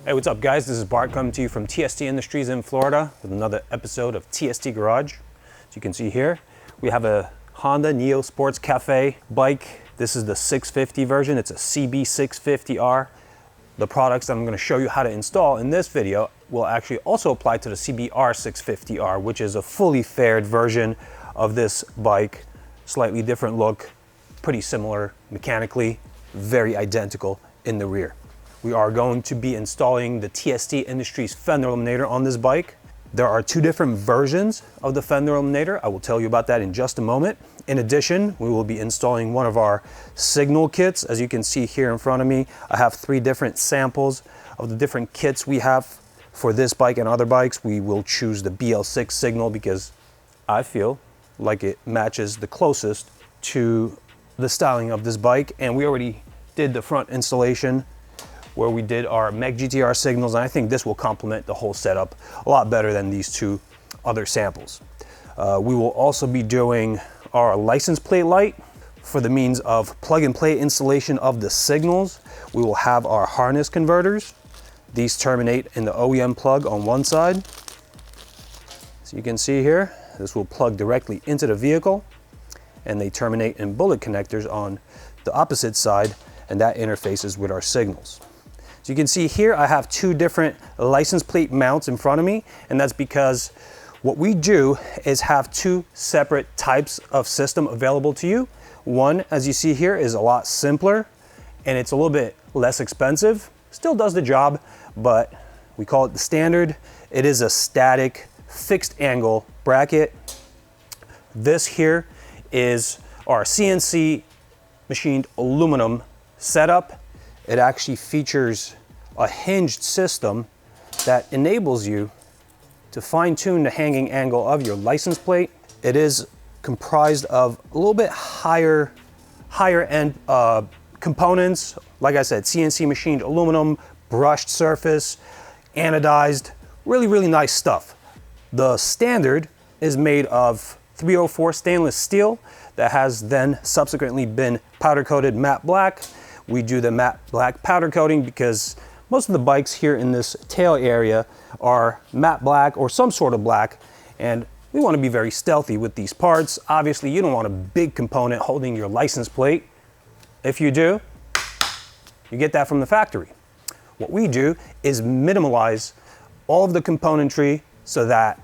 Hey, what's up guys? This is Bart coming to you from TST Industries in Florida with another episode of TST Garage. As you can see here, we have a Honda Neo Sports Cafe bike. This is the 650 version. It's a CB650R. The products that I'm going to show you how to install in this video will actually also apply to the CBR650R, which is a fully fared version of this bike. Slightly different look, pretty similar mechanically, very identical in the rear. We are going to be installing the TST Industries Fender Eliminator on this bike. There are two different versions of the Fender Eliminator. I will tell you about that in just a moment. In addition, we will be installing one of our signal kits. As you can see here in front of me, I have 3 different samples of the different kits we have for this bike and other bikes. We will choose the BL6 signal because I feel like it matches the closest to the styling of this bike. And we already did the front installation where we did our mech-gtr signals, and I think this will complement the whole setup a lot better than these 2 other samples. We will also be doing our license plate light for the means of plug and play installation of the signals. We will have our harness converters. These terminate in the OEM plug on one side. So you can see here, this will plug directly into the vehicle, and they terminate in bullet connectors on the opposite side, and that interfaces with our signals. So you can see here I have 2 different license plate mounts in front of me, and that's because what we do is have 2 separate types of system available to you. One, as you see here, is a lot simpler and it's a little bit less expensive. Still does the job, but we call it the standard. It is a static fixed angle bracket. This here is our CNC machined aluminum setup. It actually features a hinged system that enables you to fine-tune the hanging angle of your license plate. It is comprised of a little bit higher end components. Like I said, CNC machined aluminum, brushed surface, anodized, really nice stuff. The standard is made of 304 stainless steel that has then subsequently been powder coated matte black. We do the matte black powder coating because most of the bikes here in this tail area are matte black or some sort of black, and we want to be very stealthy with these parts. Obviously, you don't want a big component holding your license plate. If you do, you get that from the factory. What we do is minimalize all of the componentry so that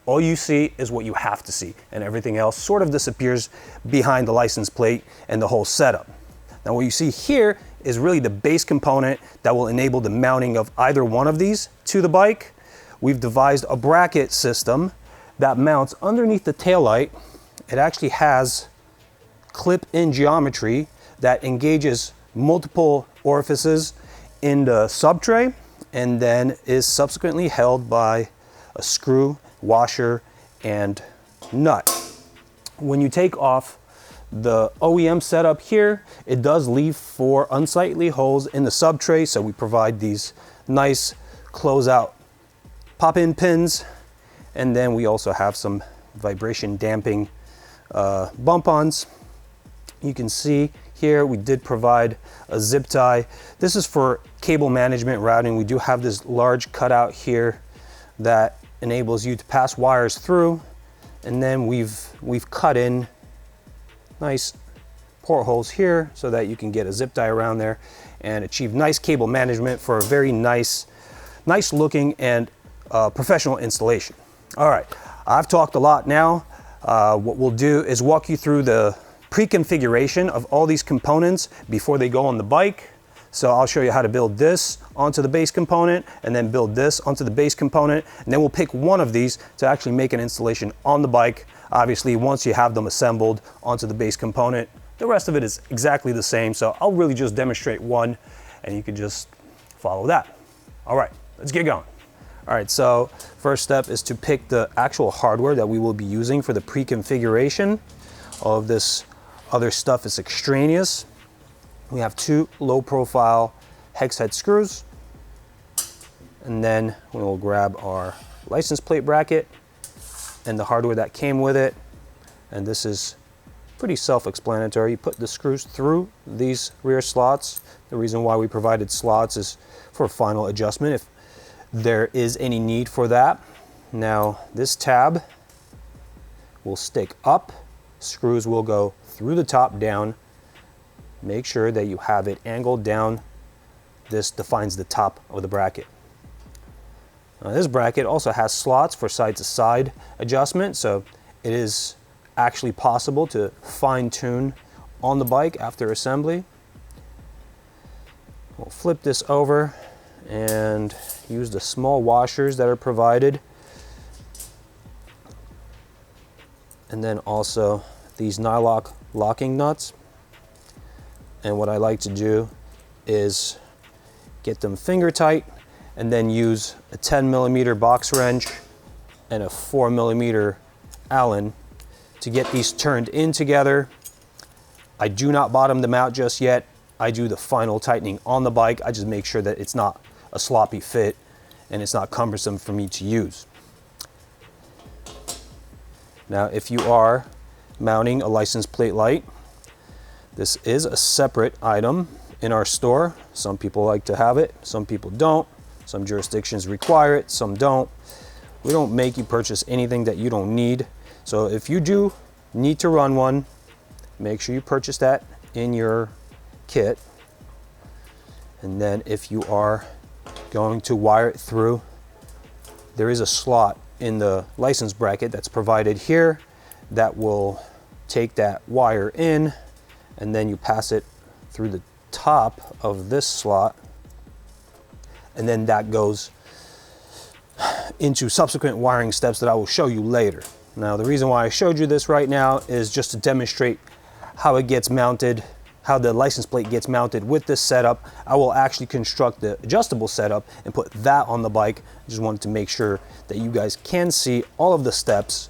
all you see is what you have to see, and everything else sort of disappears behind the license plate and the whole setup. Now what you see here is really the base component that will enable the mounting of either one of these to the bike. We've devised a bracket system that mounts underneath the taillight. It actually has clip-in geometry that engages multiple orifices in the subtray and then is subsequently held by a screw, washer, and nut. When you take off the OEM setup here, it does leave 4 unsightly holes in the subtray, so we provide these nice closeout pop-in pins, and then we also have some vibration damping bump-ons. You can see here we did provide a zip tie. This is for cable management routing. We do have this large cutout here that enables you to pass wires through, and then we've cut in nice portholes here so that you can get a zip tie around there and achieve nice cable management for a very nice looking and professional installation. All right, I've talked a lot now. What we'll do is walk you through the pre-configuration of all these components before they go on the bike. So I'll show you how to build this onto the base component and then build this onto the base component, and then we'll pick one of these to actually make an installation on the bike. Obviously, once you have them assembled onto the base component, the rest of it is exactly the same. So I'll really just demonstrate one and you can just follow that. All right, let's get going. All right, so first step is to pick the actual hardware that we will be using for the pre-configuration. All of this other stuff is extraneous. We have 2 low profile hex head screws, and then we will grab our license plate bracket and the hardware that came with it. And this is pretty self-explanatory. You put the screws through these rear slots. The reason why we provided slots is for final adjustment if there is any need for that. Now this tab will stick up, screws will go through the top down. Make sure that you have it angled down. This defines the top of the bracket. Now this bracket also has slots for side-to-side adjustment, so it is actually possible to fine-tune on the bike after assembly. We'll flip this over and use the small washers that are provided, and then also these nylock locking nuts. And what I like to do is get them finger tight and then use a 10mm box wrench and a 4mm Allen to get these turned in together. I do not bottom them out just yet. I do the final tightening on the bike. I just make sure that it's not a sloppy fit and it's not cumbersome for me to use. Now, if you are mounting a license plate light, this is a separate item in our store. Some people like to have it, some people don't. Some jurisdictions require it, some don't. We don't make you purchase anything that you don't need. So if you do need to run one, make sure you purchase that in your kit. And then if you are going to wire it through, there is a slot in the license bracket that's provided here that will take that wire in, and then you pass it through the top of this slot, and then that goes into subsequent wiring steps that I will show you later. Now, the reason why I showed you this right now is just to demonstrate how it gets mounted, how the license plate gets mounted with this setup. I will actually construct the adjustable setup and put that on the bike. I just wanted to make sure that you guys can see all of the steps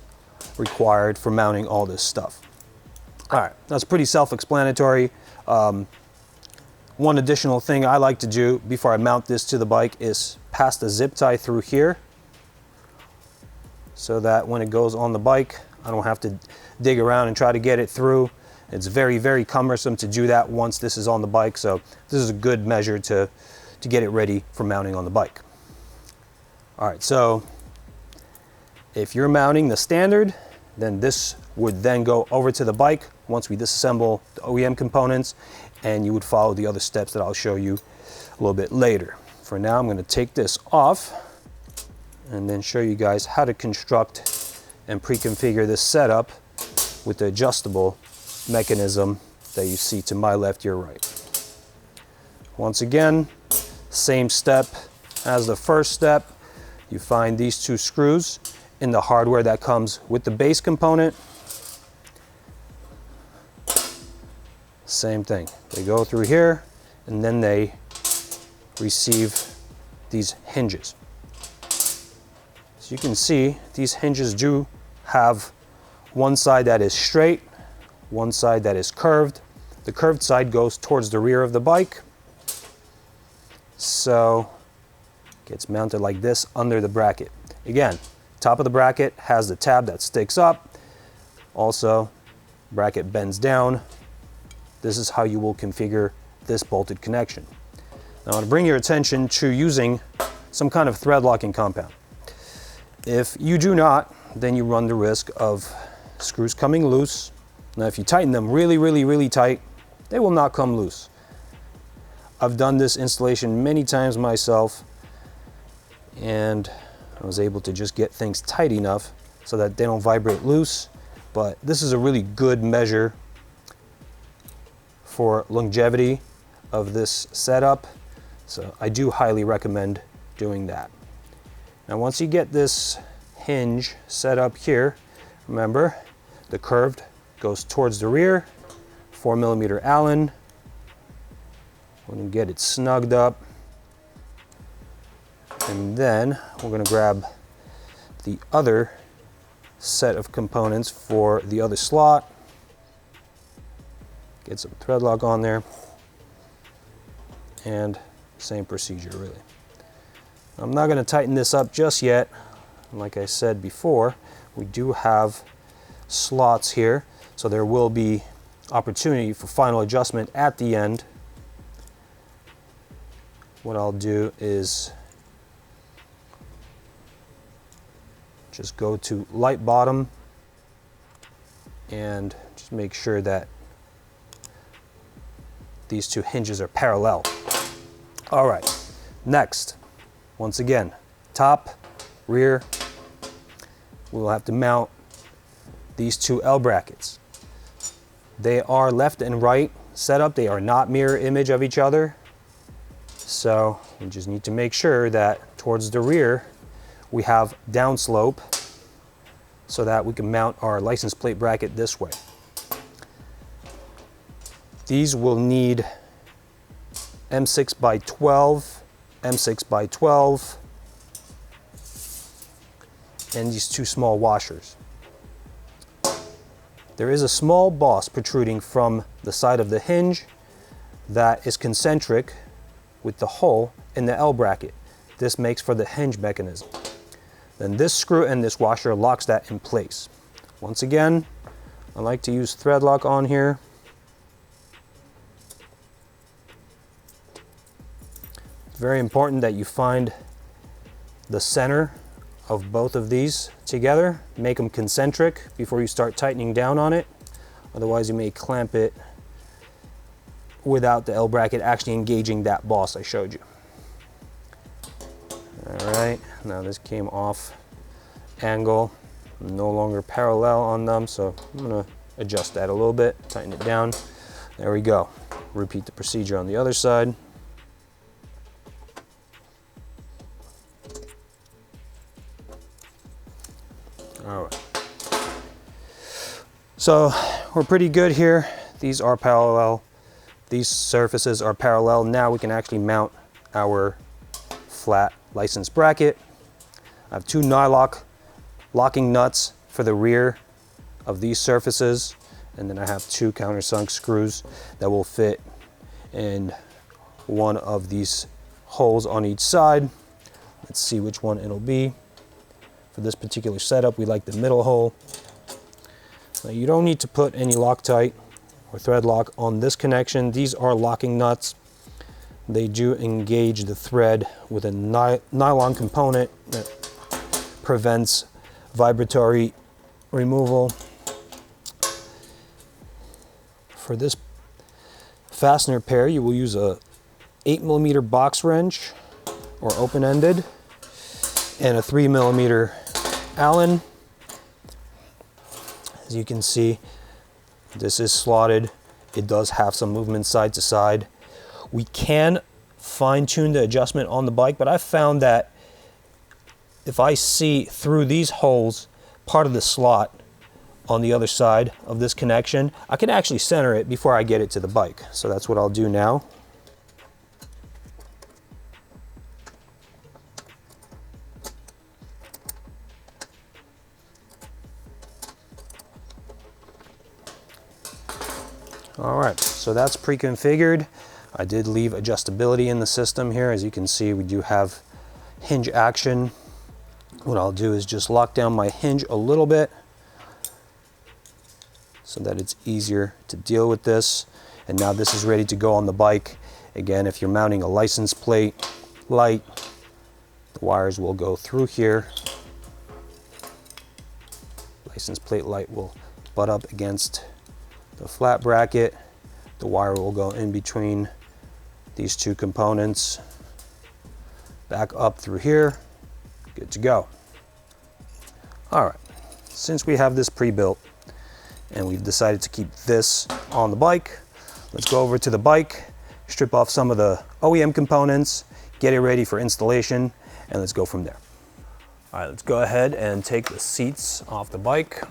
required for mounting all this stuff. All right, that's pretty self-explanatory. One additional thing I like to do before I mount this to the bike is pass the zip tie through here, so that when it goes on the bike, I don't have to dig around and try to get it through. It's very, very cumbersome to do that once this is on the bike, so this is a good measure to get it ready for mounting on the bike. All right, so if you're mounting the standard, then this would then go over to the bike once we disassemble the OEM components, and you would follow the other steps that I'll show you a little bit later. For now, I'm going to take this off and then show you guys how to construct and pre-configure this setup with the adjustable mechanism that you see to my left, your right. Once again, same step as the first step. You find these two screws in the hardware that comes with the base component. Same thing. They go through here and then they receive these hinges. So you can see these hinges do have one side that is straight, one side that is curved. The curved side goes towards the rear of the bike, so it gets mounted like this under the bracket. Again, top of the bracket has the tab that sticks up. Also, bracket bends down. This is how you will configure this bolted connection. Now, I want to bring your attention to using some kind of thread locking compound. If you do not, then you run the risk of screws coming loose. Now, if you tighten them really, really, really tight, they will not come loose. I've done this installation many times myself, and I was able to just get things tight enough so that they don't vibrate loose. But this is a really good measure for longevity of this setup, so I do highly recommend doing that. Now, once you get this hinge set up here, remember the curved goes towards the rear, 4mm Allen. We're going to get it snugged up, and then we're going to grab the other set of components for the other slot. Get some thread lock on there, and same procedure really. I'm not going to tighten this up just yet. Like I said before, we do have slots here, So there will be opportunity for final adjustment at the end. What I'll do is just go to light bottom and just make sure that these two hinges are parallel. All right, next, once again, top, rear, we'll have to mount these two L brackets. They are left and right set up. They are not mirror image of each other. So we just need to make sure that towards the rear, we have downslope so that we can mount our license plate bracket this way. These will need M6 by 12, M6 by 12, and these two small washers. There is a small boss protruding from the side of the hinge that is concentric with the hole in the L bracket. This makes for the hinge mechanism. Then this screw and this washer locks that in place. Once again, I like to use thread lock on here. It's very important that you find the center of both of these together. Make them concentric before you start tightening down on it. Otherwise you may clamp it without the L bracket actually engaging that boss I showed you. All right, now this came off angle, no longer parallel on them, so I'm gonna adjust that a little bit, tighten it down. There we go. Repeat the procedure on the other side. All right. So we're pretty good here. These are parallel. These surfaces are parallel. Now we can actually mount our flat license bracket. I have two nylock locking nuts for the rear of these surfaces, and then I have two countersunk screws that will fit in one of these holes on each side. Let's see which one it'll be. For this particular setup, we like the middle hole. Now you don't need to put any Loctite or thread lock on this connection. These are locking nuts. They do engage the thread with a nylon component that prevents vibratory removal. For this fastener pair, you will use a 8mm box wrench or open-ended and a 3mm Allen. As you can see, this is slotted. It does have some movement side to side. We can fine-tune the adjustment on the bike, but I've found that if I see through these holes part of the slot on the other side of this connection, I can actually center it before I get it to the bike. So that's what I'll do now. All right, so that's pre-configured. I did leave adjustability in the system here. As you can see, we do have hinge action. What I'll do is just lock down my hinge a little bit so that it's easier to deal with this. And now this is ready to go on the bike. Again, if you're mounting a license plate light, the wires will go through here. License plate light will butt up against the flat bracket. The wire will go in between these two components, back up through here, good to go. All right, since we have this pre-built and we've decided to keep this on the bike, let's go over to the bike, strip off some of the OEM components, get it ready for installation, and let's go from there. All right, let's go ahead and take the seats off the bike.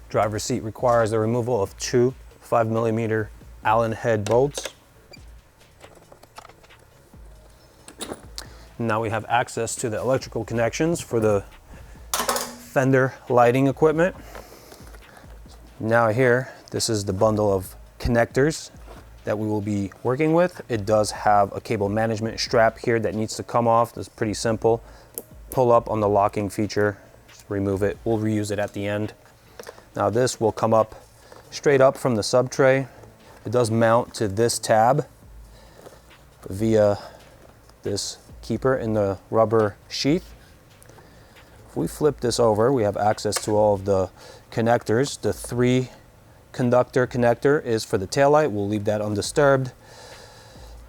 Driver's seat requires the removal of two 5mm Allen head bolts. Now we have access to the electrical connections for the Fender lighting equipment. Now here, this is the bundle of connectors that we will be working with. It does have a cable management strap here that needs to come off. That's pretty simple. Pull up on the locking feature, just remove it. We'll reuse it at the end. Now this will come up straight up from the sub tray. It does mount to this tab via this keeper in the rubber sheath. If we flip this over, we have access to all of the connectors. The 3 conductor connector is for the taillight. We'll leave that undisturbed.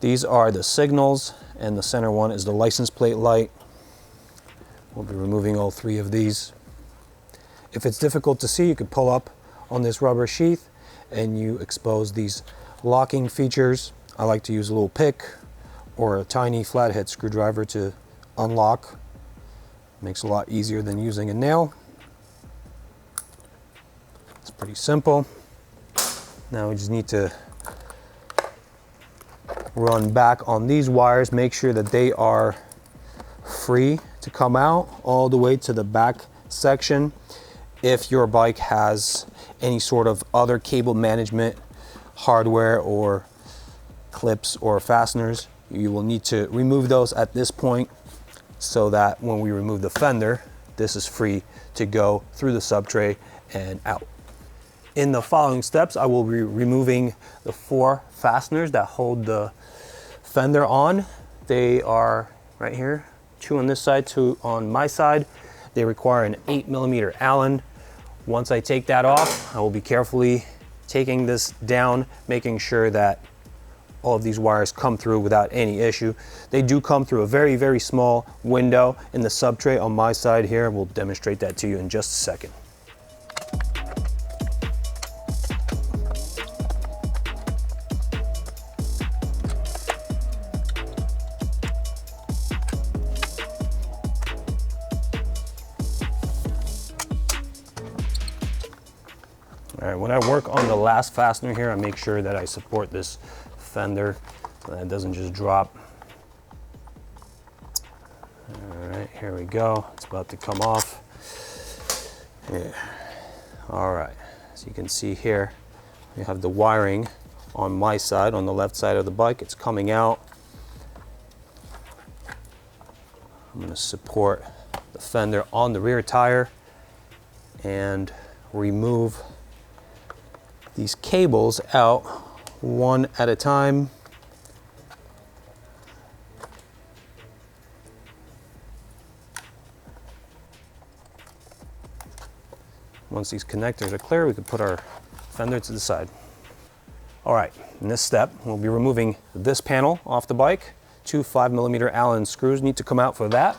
These are the signals, and the center one is the license plate light. We'll be removing all 3 of these. If it's difficult to see, you could pull up on this rubber sheath and you expose these locking features. I like to use a little pick or a tiny flathead screwdriver to unlock. Makes it a lot easier than using a nail. It's pretty simple. Now we just need to run back on these wires, make sure that they are free to come out all the way to the back section. If your bike has any sort of other cable management hardware or clips or fasteners, you will need to remove those at this point so that when we remove the fender, this is free to go through the sub tray and out. In the following steps, I will be removing the 4 fasteners that hold the fender on. They are right here, 2 on this side, 2 on my side. They require an 8mm Allen. Once I take that off, I will be carefully taking this down, making sure that all of these wires come through without any issue. They do come through a very, very small window in the sub tray on my side here. We'll demonstrate that to you in just a second. All right, when I work on the last fastener here, I make sure that I support this fender so that it doesn't just drop. All right, here we go. It's about to come off. Yeah. All right, so you can see here, we have the wiring on my side, on the left side of the bike. It's coming out. I'm going to support the fender on the rear tire and remove these cables out one at a time. Once these connectors are clear, we can put our fender to the side. All right, in this step, we'll be removing this panel off the bike. 2 5mm Allen screws need to come out for that.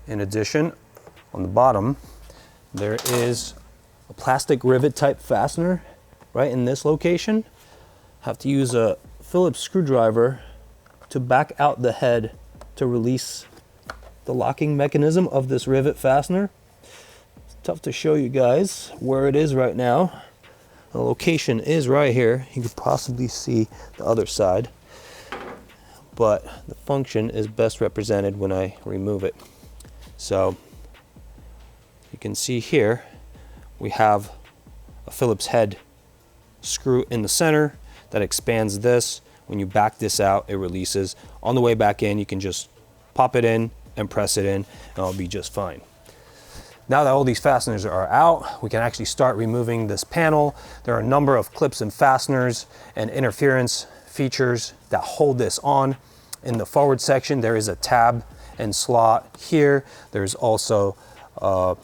In addition, on the bottom, there is a plastic rivet type fastener right in this location. Have to use a Phillips screwdriver to back out the head to release the locking mechanism of this rivet fastener. It's tough to show you guys where it is right now. The location is right here. You could possibly see the other side, but the function is best represented when I remove it. So you can see here we have a Phillips head screw in the center that expands this. When you back this out, it releases. On the way back in, you can just pop it in and press it in, and it'll be just fine. Now that all these fasteners are out, we can actually start removing this panel. There are a number of clips and fasteners and interference features that hold this on. In the forward section, there is a tab and slot here. There's also a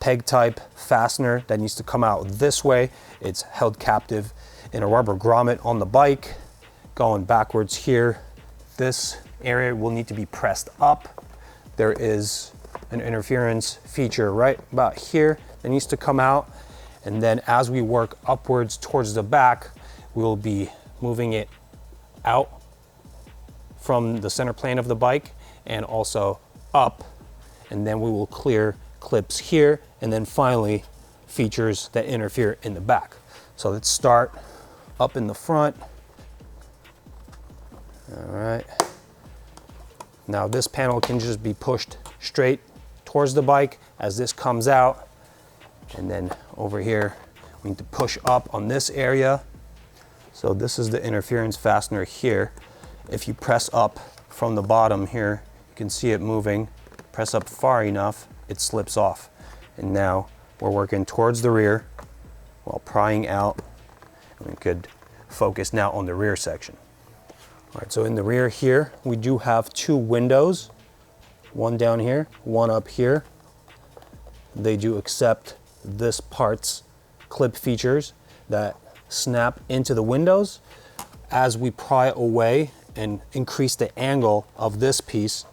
peg type fastener that needs to come out this way. It's held captive in a rubber grommet on the bike. Going backwards here, this area will need to be pressed up. There is an interference feature right about here that needs to come out. And then as we work upwards towards the back, we'll be moving it out from the center plane of the bike and also up. And then we will clear clips here, and then finally features that interfere in the back. So let's start up in the front. All right. Now this panel can just be pushed straight towards the bike as this comes out. And then over here, we need to push up on this area. So this is the interference fastener here. If you press up from the bottom here, you can see it moving. Press up far enough it slips off. And now we're working towards the rear while prying out. And we could focus now on the rear section. All right, so in the rear here, we do have two windows, one down here, one up here. They do accept this part's clip features that snap into the windows. As we pry away and increase the angle of this piece,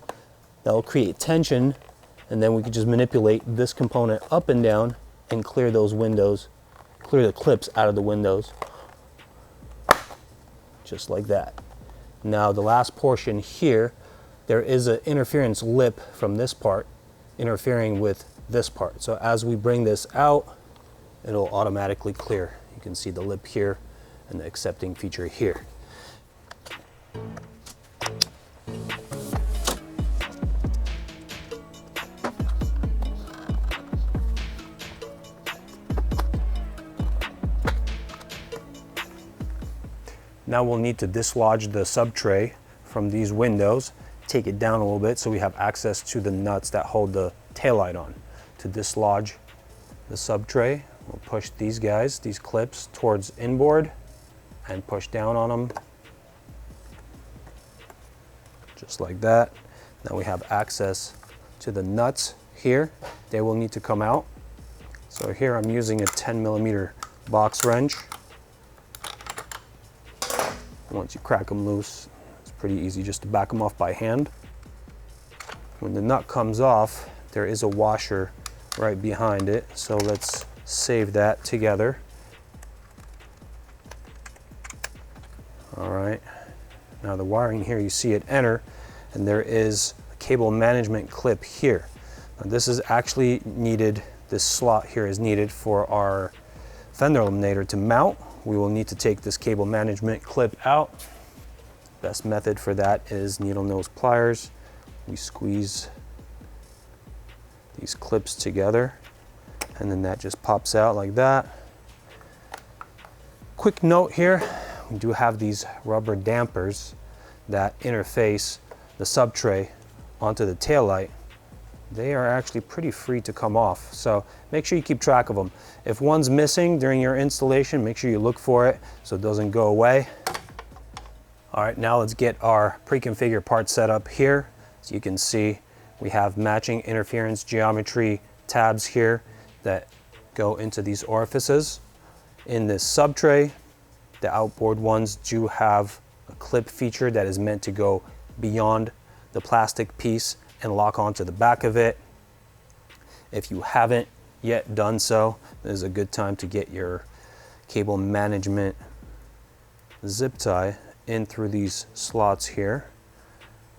that'll create tension, and then we can just manipulate this component up and down and clear those windows, clear the clips out of the windows, just like that. Now the last portion here, there is an interference lip from this part interfering with this part. So as we bring this out, it'll automatically clear. You can see the lip here and the accepting feature here. Now we'll need to dislodge the sub tray from these windows, take it down a little bit so we have access to the nuts that hold the taillight on. To dislodge the sub tray, we'll push these guys, these clips, towards inboard and push down on them, just like that. Now we have access to the nuts here. They will need to come out. So here I'm using a 10mm box wrench. Once you crack them loose, it's pretty easy just to back them off by hand. When the nut comes off, there is a washer right behind it, so let's save that together. All right, now the wiring here, you see it enter, and there is a cable management clip here. Now this is actually needed, this slot here is needed for our Fender Eliminator to mount. We will need to take this cable management clip out. Best method for that is needle nose pliers. We squeeze these clips together, and then that just pops out like that. Quick note here, we do have these rubber dampers that interface the sub tray onto the taillight. They are actually pretty free to come off, so make sure you keep track of them. If one's missing during your installation, make sure you look for it so it doesn't go away. All right, now let's get our pre-configured part set up here. As you can see, we have matching interference geometry tabs here that go into these orifices. In this sub tray, the outboard ones do have a clip feature that is meant to go beyond the plastic piece and lock onto the back of it. If you haven't yet done so, this is a good time to get your cable management zip tie in through these slots here.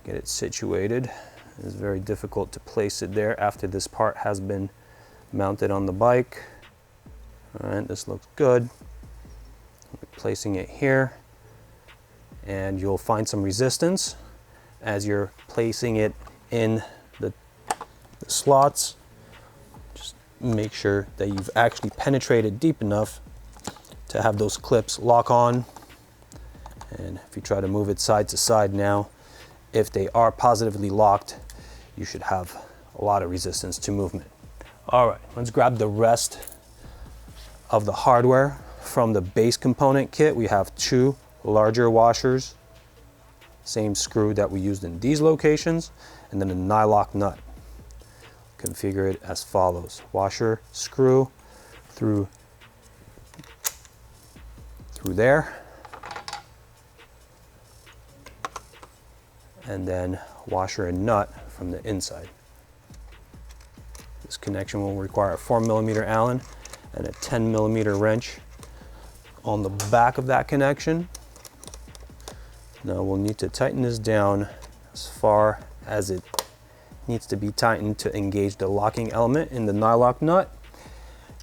Get it situated. It's very difficult to place it there after this part has been mounted on the bike. All right, this looks good. Placing it here, and you'll find some resistance as you're placing it in the slots. Just make sure that you've actually penetrated deep enough to have those clips lock on. And if you try to move it side to side now, if they are positively locked, you should have a lot of resistance to movement. All right, let's grab the rest of the hardware. From the base component kit, we have two larger washers, same screw that we used in these locations, and then a nylock nut. Configure it as follows: washer screw through there, and then washer and nut from the inside. This connection will require a 4mm Allen and a 10mm wrench on the back of that connection. Now we'll need to tighten this down as far as it needs to be tightened to engage the locking element in the nylock nut.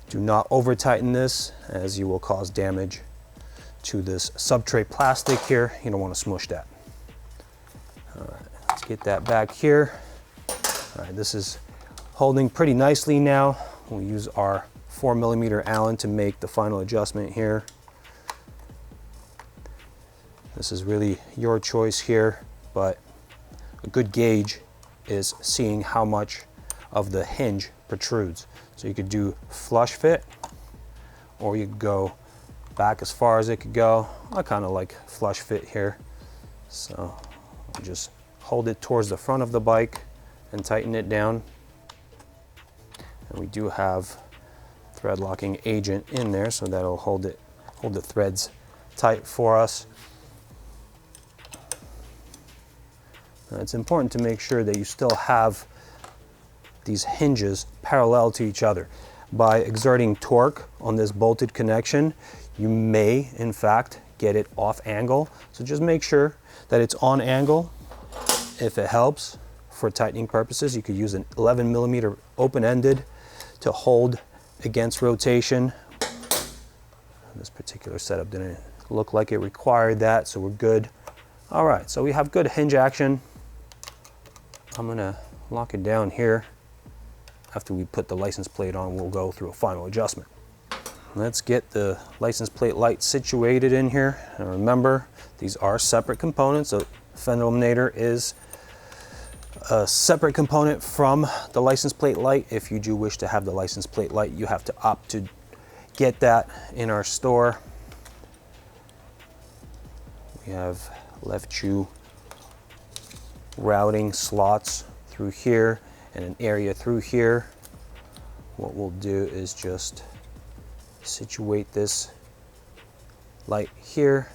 Do not over tighten this, as you will cause damage to this subtray plastic here. You don't want to smush that. All right, let's get that back here. All right, this is holding pretty nicely now. We'll use our 4mm Allen to make the final adjustment here. This is really your choice here, but a good gauge is seeing how much of the hinge protrudes. So you could do flush fit, or you could go back as far as it could go. I kind of like flush fit here. So I'll just hold it towards the front of the bike and tighten it down. And we do have thread locking agent in there, so that'll hold the threads tight for us. Now it's important to make sure that you still have these hinges parallel to each other. By exerting torque on this bolted connection, you may in fact get it off angle. So just make sure that it's on angle. If it helps for tightening purposes, you could use an 11mm open-ended to hold against rotation. This particular setup didn't look like it required that, so we're good. All right, so we have good hinge action. I'm gonna lock it down here. After we put the license plate on, we'll go through a final adjustment. Let's get the license plate light situated in here. And remember, these are separate components. So Fender Eliminator is a separate component from the license plate light. If you do wish to have the license plate light, you have to opt to get that in our store. We have left shoe routing slots through here and an area through here. What we'll do is just situate this light here,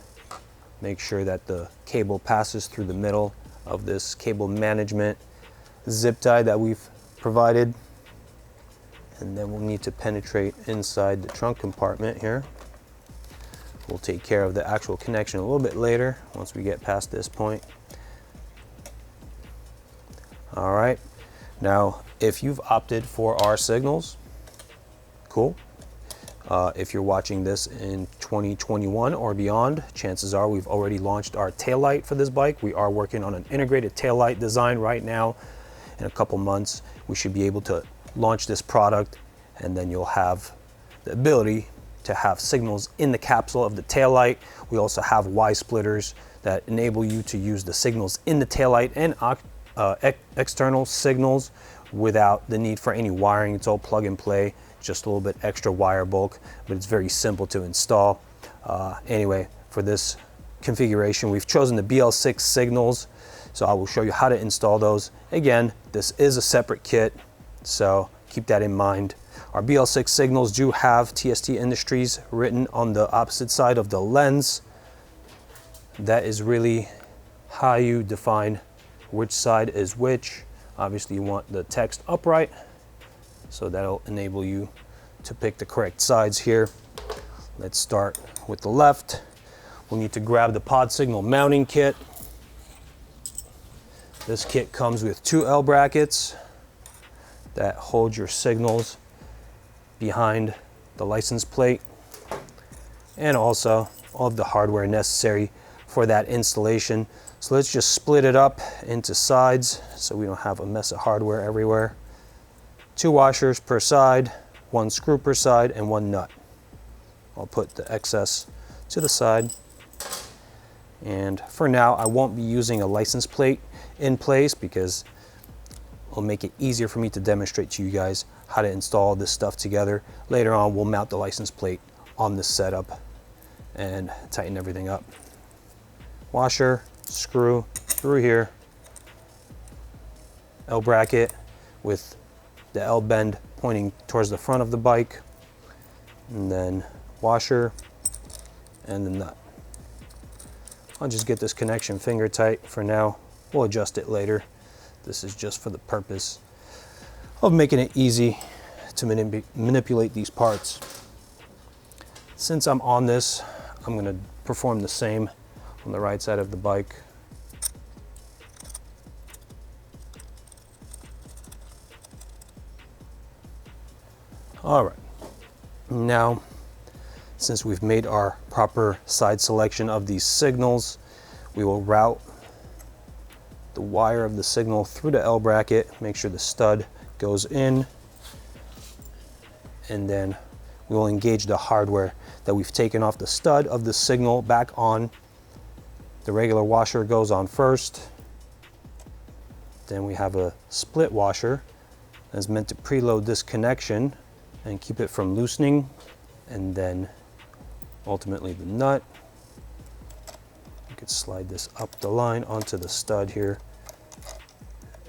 make sure that the cable passes through the middle of this cable management zip tie that we've provided, and then we'll need to penetrate inside the trunk compartment here. We'll take care of the actual connection a little bit later once we get past this point. All right, now if you've opted for our signals, cool. If you're watching this in 2021 or beyond, chances are we've already launched our taillight for this bike. We are working on an integrated taillight design right now. In a couple months, we should be able to launch this product, and then you'll have the ability to have signals in the capsule of the taillight. We also have Y splitters that enable you to use the signals in the taillight and external signals without the need for any wiring. It's all plug and play, just a little bit extra wire bulk, but it's very simple to install. Anyway, for this configuration, we've chosen the BL6 signals, so I will show you how to install those. Again, this is a separate kit, so keep that in mind. Our BL6 signals do have TST Industries written on the opposite side of the lens. That is really how you define which side is which. Obviously you want the text upright, so that'll enable you to pick the correct sides here. Let's start with the left. We'll need to grab the pod signal mounting kit. This kit comes with 2 L brackets that hold your signals behind the license plate, and also all of the hardware necessary for that installation. So let's just split it up into sides so we don't have a mess of hardware everywhere. 2 washers per side, 1 screw per side, and 1 nut. I'll put the excess to the side. And for now, I won't be using a license plate in place because it'll make it easier for me to demonstrate to you guys how to install this stuff together. Later on, we'll mount the license plate on this setup and tighten everything up. Washer, screw through here, L bracket with the L bend pointing towards the front of the bike, and then washer and the nut. I'll just get this connection finger tight for now. We'll adjust it later. This is just for the purpose of making it easy to manipulate these parts. Since I'm on this, I'm going to perform the same on the right side of the bike. All right, now since we've made our proper side selection of these signals, we will route the wire of the signal through the L bracket, make sure the stud goes in, and then we will engage the hardware that we've taken off the stud of the signal back on. The regular washer goes on first. Then we have a split washer It's meant to preload this connection and keep it from loosening, and then ultimately the nut. You could slide this up the line onto the stud here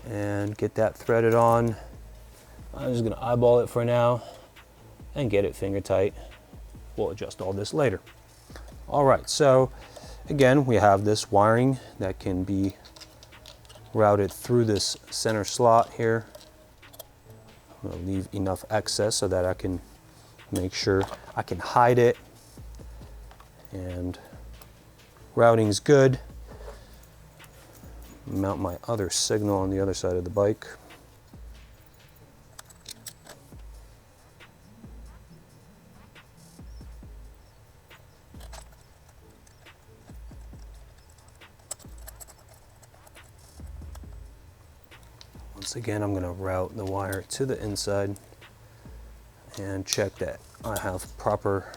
and get that threaded on. I'm just gonna eyeball it for now and get it finger tight. We'll adjust all this later. All right, so again, we have this wiring that can be routed through this center slot here. I'm gonna leave enough excess so that I can make sure I can hide it, and routing's good. Mount my other signal on the other side of the bike. Once again, I'm going to route the wire to the inside and check that I have proper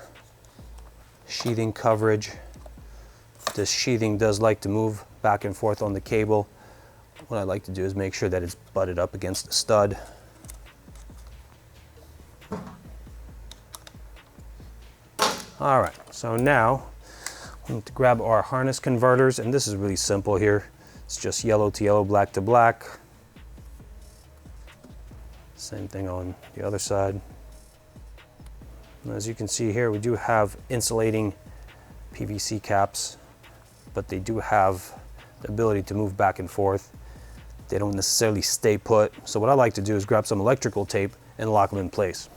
sheathing coverage. This sheathing does like to move back and forth on the cable. What I like to do is make sure that it's butted up against the stud. All right, so now we need to grab our harness converters, and this is really simple here. It's just yellow to yellow, black to black. Same thing on the other side. And as you can see here, we do have insulating PVC caps, but they do have the ability to move back and forth. They don't necessarily stay put. So what I like to do is grab some electrical tape and lock them in place.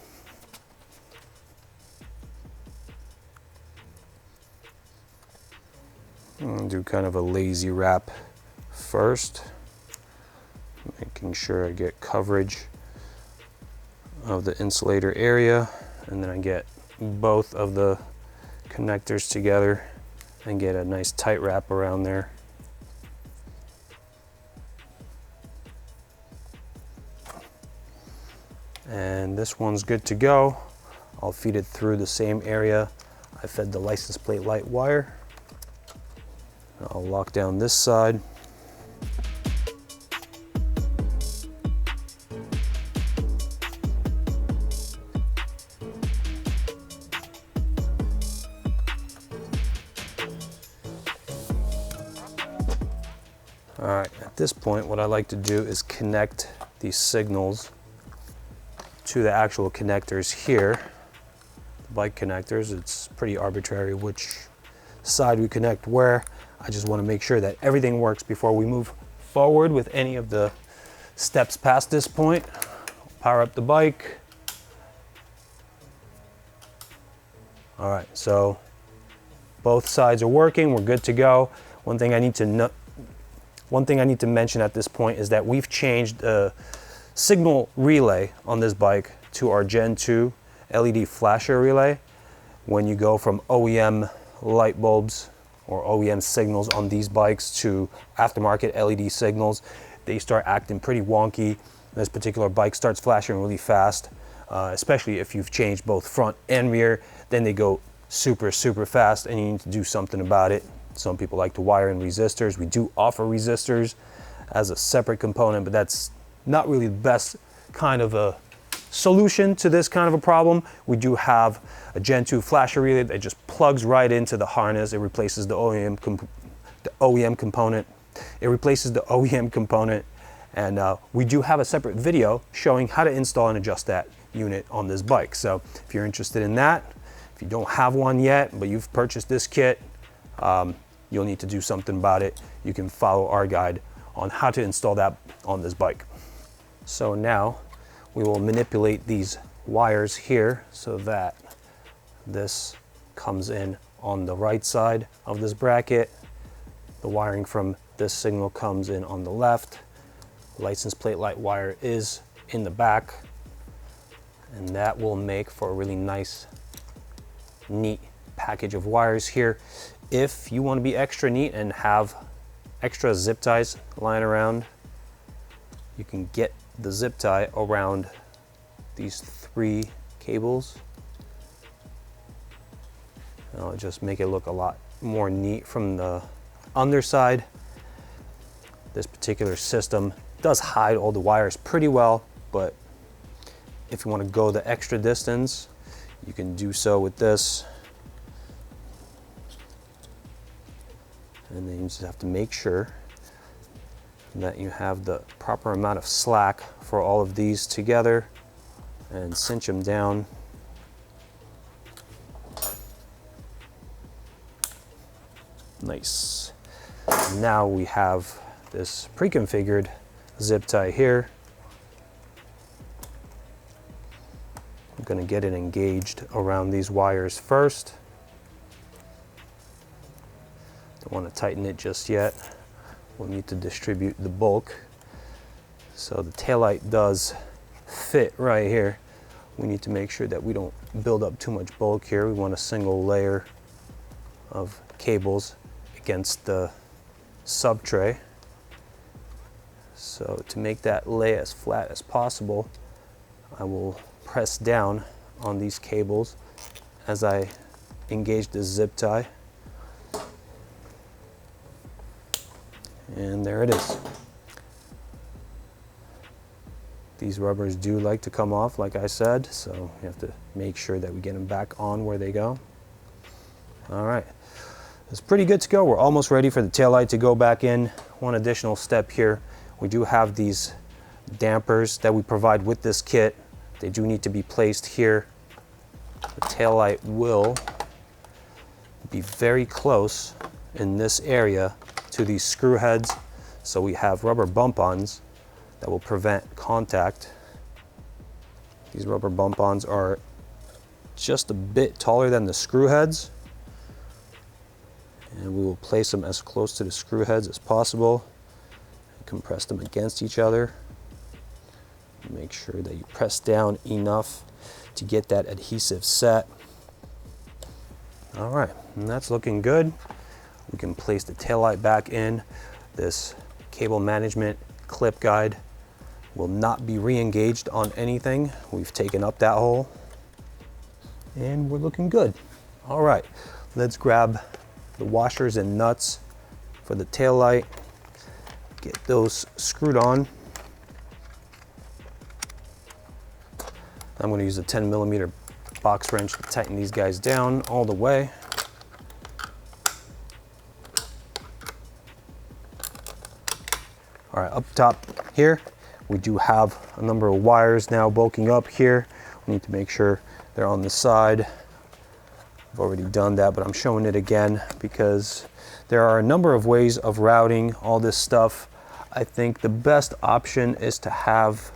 And do kind of a lazy wrap first, making sure I get coverage of the insulator area, and then I get both of the connectors together and get a nice tight wrap around there. And this one's good to go. I'll feed it through the same area I fed the license plate light wire. I'll lock down this side. All right, at this point, what I like to do is connect these signals to the actual connectors here, the bike connectors. It's pretty arbitrary which side we connect where. I just want to make sure that everything works before we move forward with any of the steps past this point. Power up the bike. All right, so both sides are working. We're good to go. One thing I need to mention at this point is that we've changed the signal relay on this bike to our Gen 2 LED flasher relay. When you go from OEM light bulbs or OEM signals on these bikes to aftermarket LED signals, they start acting pretty wonky. This particular bike starts flashing really fast, especially if you've changed both front and rear. Then they go super fast, and you need to do something about it. Some people like to wire in resistors. We do offer resistors as a separate component, but that's not really the best kind of a solution to this kind of a problem. We do have a Gen 2 flasher relay that just plugs right into the harness. It replaces the OEM component. It replaces the OEM component, and we do have a separate video showing how to install and adjust that unit on this bike. So if you're interested in that, if you don't have one yet, but you've purchased this kit, you'll need to do something about it. You can follow our guide on how to install that on this bike. So now we will manipulate these wires here so that this comes in on the right side of this bracket. The wiring from this signal comes in on the left. License plate light wire is in the back, and that will make for a really nice, neat package of wires here. If you want to be extra neat and have extra zip ties lying around, you can get the zip tie around these 3 cables. It'll just make it look a lot more neat from the underside. This particular system does hide all the wires pretty well, but If you want to go the extra distance, you can do so with this. And then you just have to make sure that you have the proper amount of slack for all of these together and cinch them down. Nice. Now we have this pre-configured zip tie here. I'm going to get it engaged around these wires first. Don't want to tighten it just yet. We'll need to distribute the bulk. So the taillight does fit right here. We need to make sure that we don't build up too much bulk here. We want a single layer of cables against the sub tray. So to make that lay as flat as possible, I will press down on these cables as I engage the zip tie. And there it is. These rubbers do like to come off, like I said, so you have to make sure that we get them back on where they go. All right, it's pretty good to go. We're almost ready for the taillight to go back in. One additional step here, we do have these dampers that we provide with this kit. They do need to be placed here. The taillight will be very close in this area to these screw heads, so we have rubber bump-ons that will prevent contact. These rubber bump-ons are just a bit taller than the screw heads, and we will place them as close to the screw heads as possible and compress them against each other. Make sure that you press down enough to get that adhesive set. All right, and that's looking good. We can place the taillight back in. This cable management clip guide will not be re-engaged on anything. We've taken up that hole and we're looking good. All right, let's grab the washers and nuts for the taillight, get those screwed on. I'm going to use a 10mm box wrench to tighten these guys down all the way. All right, up top here, we do have a number of wires now bulking up here. We need to make sure they're on the side. I've already done that, but I'm showing it again because there are a number of ways of routing all this stuff. I think the best option is to have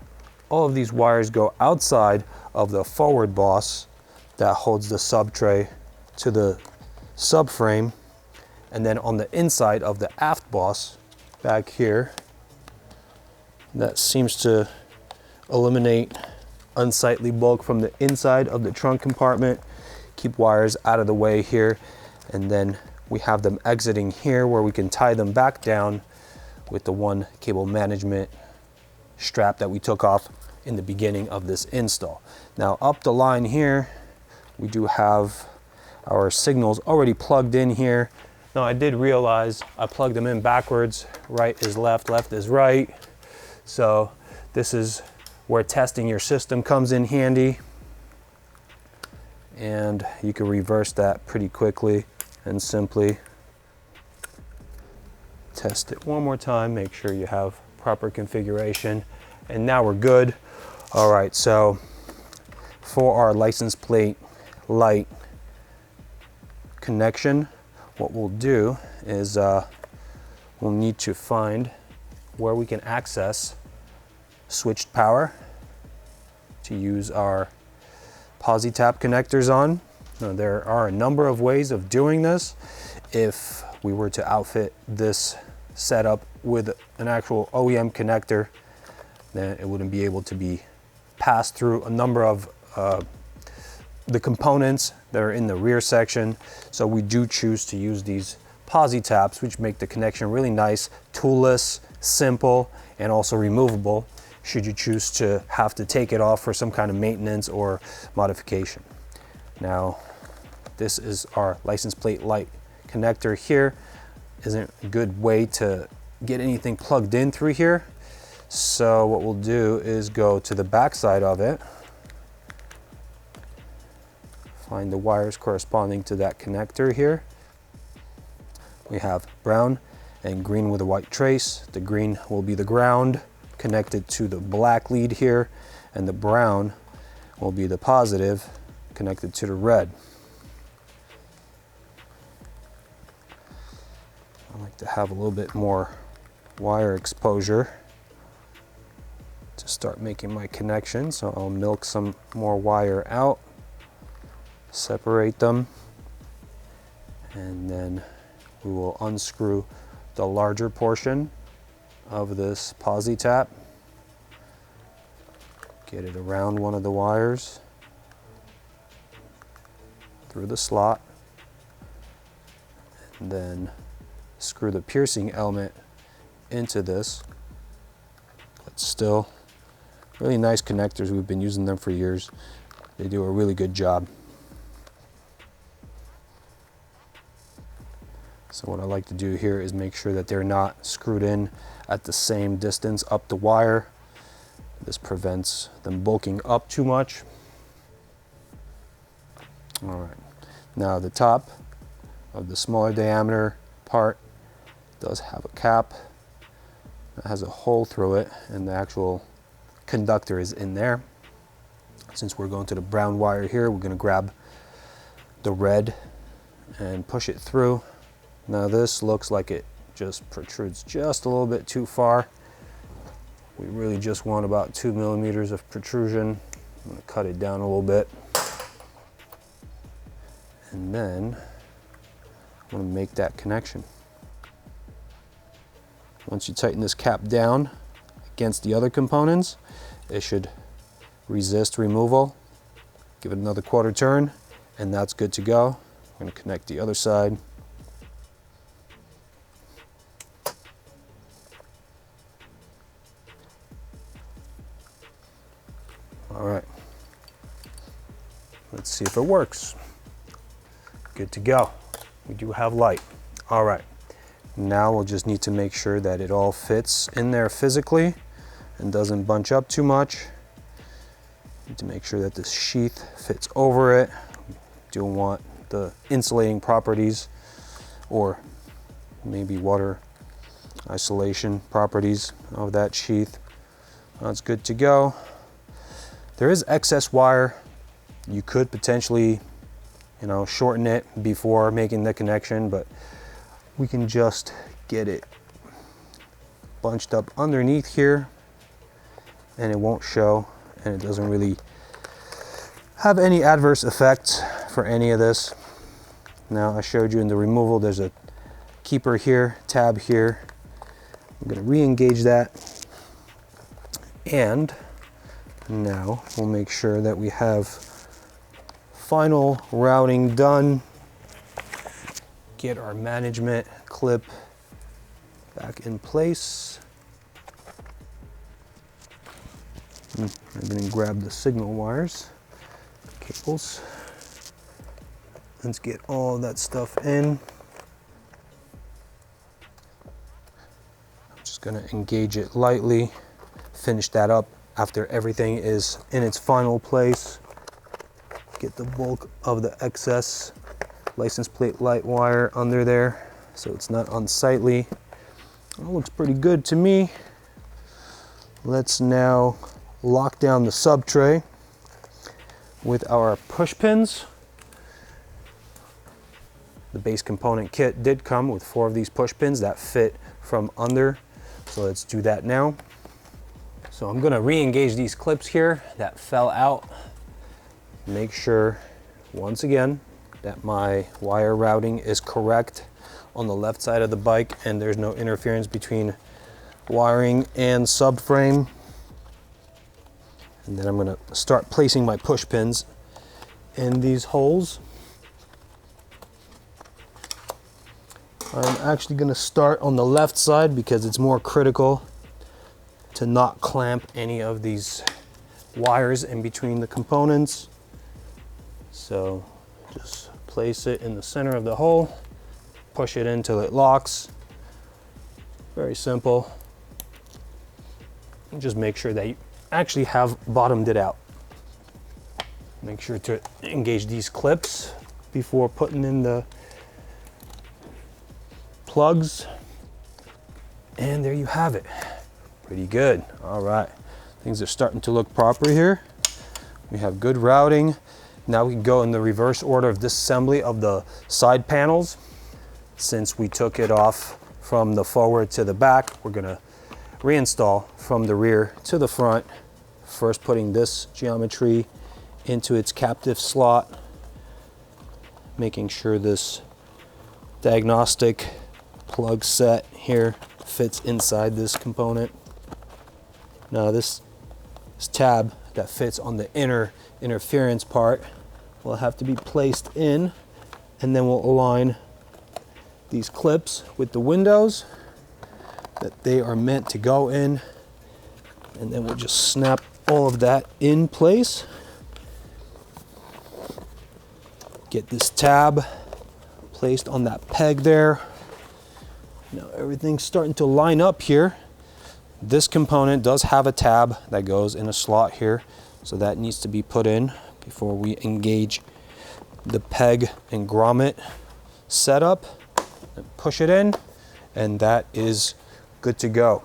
all of these wires go outside of the forward boss that holds the sub tray to the subframe, and then on the inside of the aft boss back here. That seems to eliminate unsightly bulk from the inside of the trunk compartment, keep wires out of the way here, and then we have them exiting here where we can tie them back down with the one cable management strap that we took off in the beginning of this install. Now up the line here, we do have our signals already plugged in here. Now I did realize I plugged them in backwards. Right is left, left is right. So this is where testing your system comes in handy. And you can reverse that pretty quickly and simply test it one more time, make sure you have proper configuration, and now we're good. All right, so for our license plate light connection, what we'll do is we'll need to find where we can access switched power to use our posi tap connectors on. Now, there are a number of ways of doing this. If we were to outfit this setup with an actual OEM connector, then it wouldn't be able to be passed through a number of the components that are in the rear section. So we do choose to use these posi taps, which make the connection really nice, toolless, simple, and also removable should you choose to have to take it off for some kind of maintenance or modification. Now, this is our license plate light connector here. Isn't a good way to get anything plugged in through here. So what we'll do is go to the back side of it Find the wires corresponding to that connector here. We have brown and green with a white trace. The green will be the ground connected to the black lead here, and the brown will be the positive connected to the red. I like to have a little bit more wire exposure to start making my connection, so I'll milk some more wire out, separate them, and then we will unscrew the larger portion of this posi tap, get it around one of the wires, through the slot, and then screw the piercing element into this. But still, really nice connectors. We've been using them for years. They do a really good job. So what I like to do here is make sure that they're not screwed in at the same distance up the wire. This prevents them bulking up too much. All right, now the top of the smaller diameter part does have a cap that has a hole through it, and the actual conductor is in there. Since we're going to the brown wire here, we're going to grab the red and push it through. Now this looks like it just protrudes just a little bit too far. We really just want about 2 millimeters of protrusion. I'm going to cut it down a little bit. And then I'm going to make that connection. Once you tighten this cap down against the other components, it should resist removal. Give it another quarter turn, and that's good to go. I'm going to connect the other side. All right, let's see if it works. Good to go. We do have light. All right, now we'll just need to make sure that it all fits in there physically and doesn't bunch up too much. Need to make sure that this sheath fits over it. We do want the insulating properties, or maybe water isolation properties of that sheath. That's good to go. There is excess wire. You could potentially, shorten it before making the connection, but we can just get it bunched up underneath here and it won't show, and it doesn't really have any adverse effects for any of this. Now, I showed you in the removal, there's a keeper here, tab here. I'm going to re-engage that, and now we'll make sure that we have final routing done. Get our management clip back in place. I'm going to grab the signal wires, cables. Let's get all that stuff in. I'm just going to engage it lightly, finish that up after everything is in its final place. Get the bulk of the excess license plate light wire under there so it's not unsightly. It looks pretty good to me. Let's now lock down the sub tray with our push pins. The base component kit did come with 4 of these push pins that fit from under, so let's do that now. So I'm going to re-engage these clips here that fell out. Make sure, once again, that my wire routing is correct on the left side of the bike and there's no interference between wiring and subframe. And then I'm going to start placing my push pins in these holes. I'm actually going to start on the left side because it's more critical to not clamp any of these wires in between the components. So just place it in the center of the hole, push it in till it locks. Very simple. And just make sure that you actually have bottomed it out. Make sure to engage these clips before putting in the plugs. And there you have it. Pretty good. All right. Things are starting to look proper here. We have good routing. Now we can go in the reverse order of disassembly of the side panels. Since we took it off from the forward to the back, we're gonna reinstall from the rear to the front. First putting this geometry into its captive slot, making sure this diagnostic plug set here fits inside this component. Now this tab that fits on the inner interference part will have to be placed in, and then we'll align these clips with the windows that they are meant to go in, and then we'll just snap all of that in place. Get this tab placed on that peg there. Now everything's starting to line up here. This component does have a tab that goes in a slot here, so that needs to be put in before we engage the peg and grommet setup. And push it in, and that is good to go.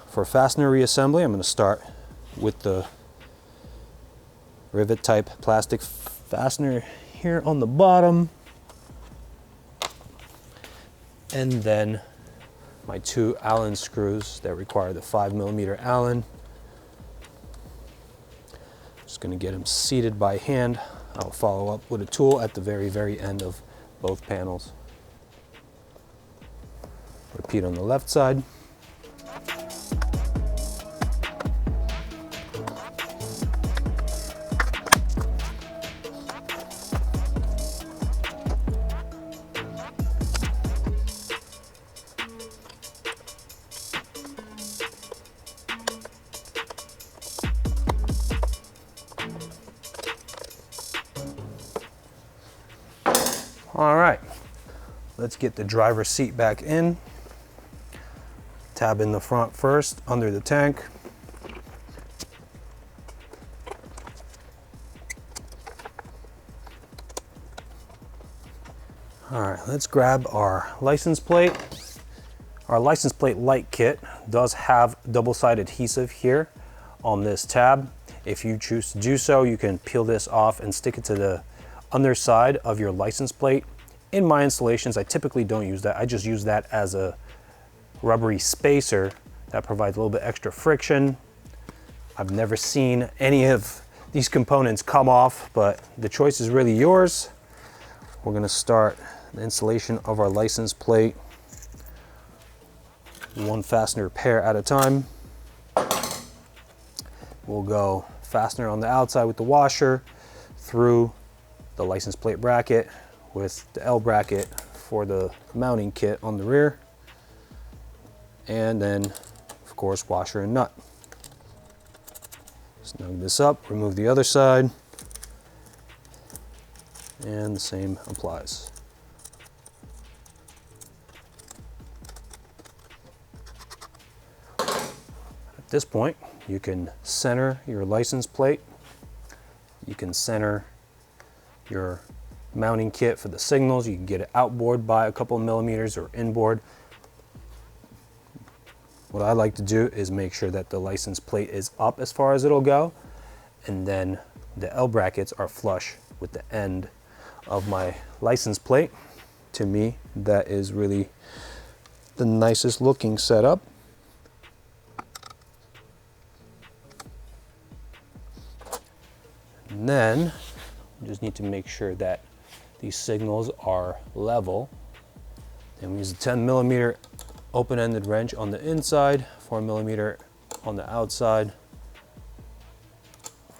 For fastener reassembly, I'm going to start with the rivet type plastic fastener here on the bottom, and then my 2 Allen screws that require the 5mm Allen. Just going to get them seated by hand. I'll follow up with a tool at the very end of both panels. Repeat on the left side. All right, let's get the driver's seat back in. Tab in the front first, under the tank. All right, let's grab our license plate. Our license plate light kit does have double-sided adhesive here on this tab. If you choose to do so, you can peel this off and stick it to the underside of your license plate. In my installations, I typically don't use that. I just use that as a rubbery spacer that provides a little bit extra friction. I've never seen any of these components come off, but the choice is really yours. We're going to start the installation of our license plate one fastener pair at a time. We'll go fastener on the outside with the washer through the license plate bracket with the L bracket for the mounting kit on the rear, and then of course washer and nut. Snug this up, remove the other side, and the same applies. At this point, you can center your license plate. You can center your mounting kit for the signals. You can get it outboard by a couple of millimeters or inboard. What I like to do is make sure that the license plate is up as far as it'll go, and then the L brackets are flush with the end of my license plate. To me, that is really the nicest looking setup. And then you just need to make sure that these signals are level. And we use a 10mm open-ended wrench on the inside, 4mm on the outside.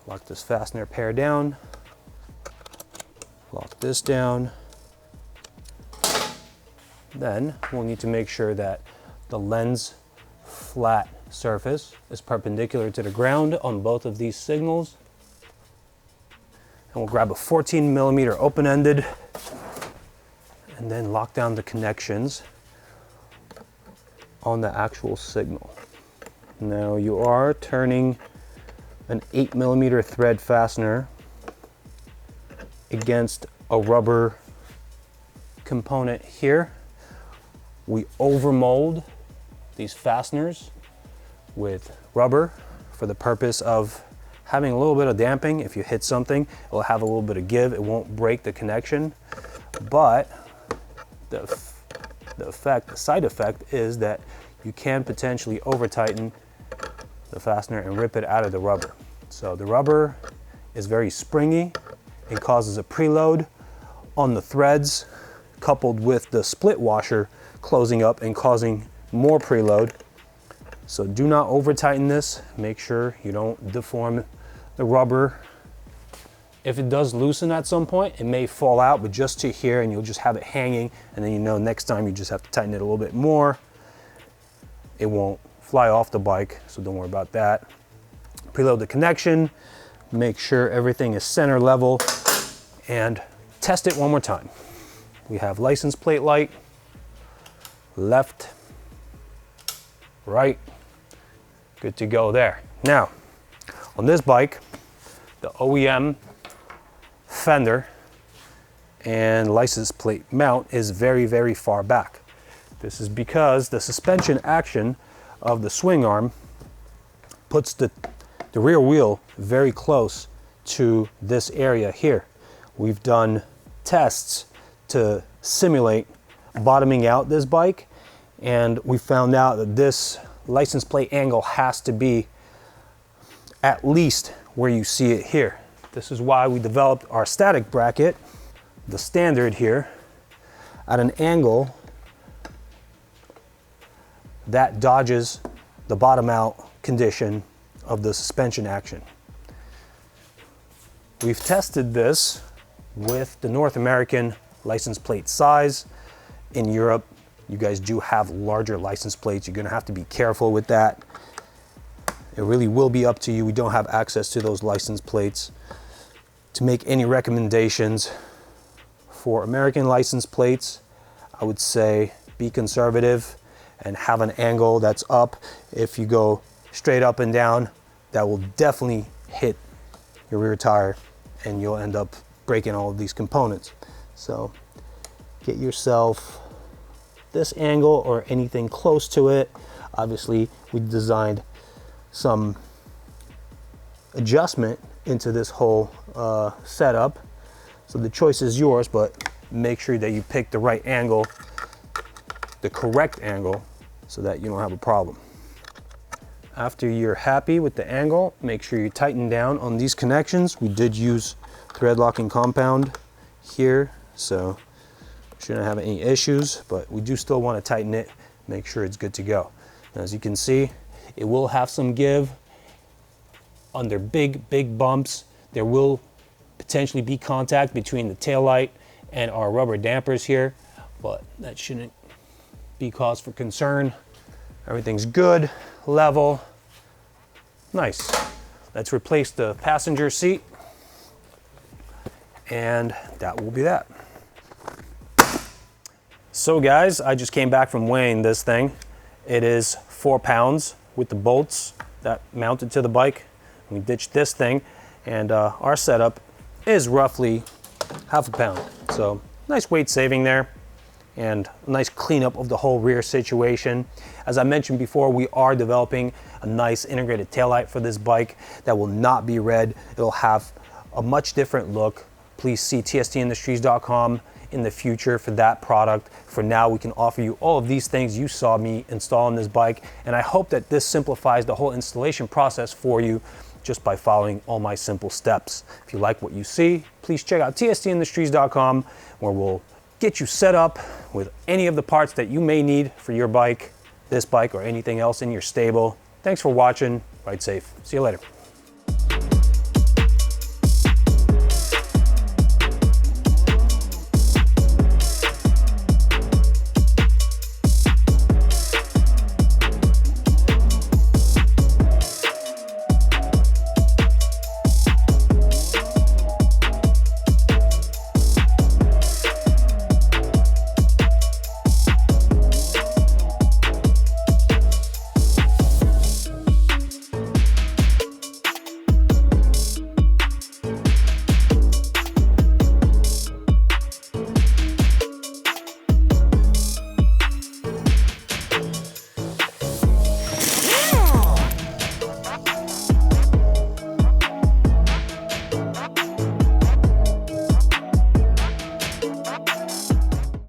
Lock this fastener pair down. Lock this down. Then we'll need to make sure that the lens flat surface is perpendicular to the ground on both of these signals. And we'll grab a 14mm open-ended and then lock down the connections on the actual signal. Now you are turning an 8mm thread fastener against a rubber component here. We overmold these fasteners with rubber for the purpose of having a little bit of damping. If you hit something, it'll have a little bit of give. It won't break the connection, but the side effect is that you can potentially over tighten the fastener and rip it out of the rubber. So the rubber is very springy. It causes a preload on the threads, coupled with the split washer closing up and causing more preload. So do not over tighten this. Make sure you don't deform the rubber. If it does loosen at some point, it may fall out, but just to here, and you'll just have it hanging, and then you know next time you just have to tighten it a little bit more. It won't fly off the bike, so don't worry about that. Preload the connection, make sure everything is center level, and test it one more time. We have license plate light, left, right, good to go there. Now, on this bike, the OEM fender and license plate mount is very, very far back. This is because the suspension action of the swing arm puts the rear wheel very close to this area here. We've done tests to simulate bottoming out this bike, and we found out that this license plate angle has to be at least where you see it here. This is why we developed our static bracket, the standard here, at an angle that dodges the bottom out condition of the suspension action. We've tested this with the North American license plate size. In Europe, you guys do have larger license plates. You're gonna have to be careful with that. It really will be up to you. We don't have access to those license plates to make any recommendations. For American license plates, I would say be conservative and have an angle that's up. If you go straight up and down, that will definitely hit your rear tire and you'll end up breaking all of these components. So get yourself this angle or anything close to it. Obviously, we designed some adjustment into this whole setup. So the choice is yours, but make sure that you pick the right angle, the correct angle, so that you don't have a problem. After you're happy with the angle, make sure you tighten down on these connections. We did use thread locking compound here, so shouldn't have any issues, but we do still want to tighten it, make sure it's good to go. And as you can see, it will have some give. Under big bumps, there will potentially be contact between the taillight and our rubber dampers here, but that shouldn't be cause for concern. Everything's good, level, nice. Let's replace the passenger seat, and that will be that. So guys, I just came back from weighing this thing. It is 4 pounds with the bolts that mounted to the bike. We ditched this thing, and our setup is roughly ½ pound. So nice weight saving there and a nice cleanup of the whole rear situation. As I mentioned before, we are developing a nice integrated taillight for this bike that will not be red. It'll have a much different look. Please see tstindustries.com in the future for that product. For now, we can offer you all of these things you saw me install on this bike, and I hope that this simplifies the whole installation process for you just by following all my simple steps. If you like what you see, please check out tstindustries.com, where we'll get you set up with any of the parts that you may need for your bike, this bike, or anything else in your stable. Thanks for watching. Ride safe. See you later.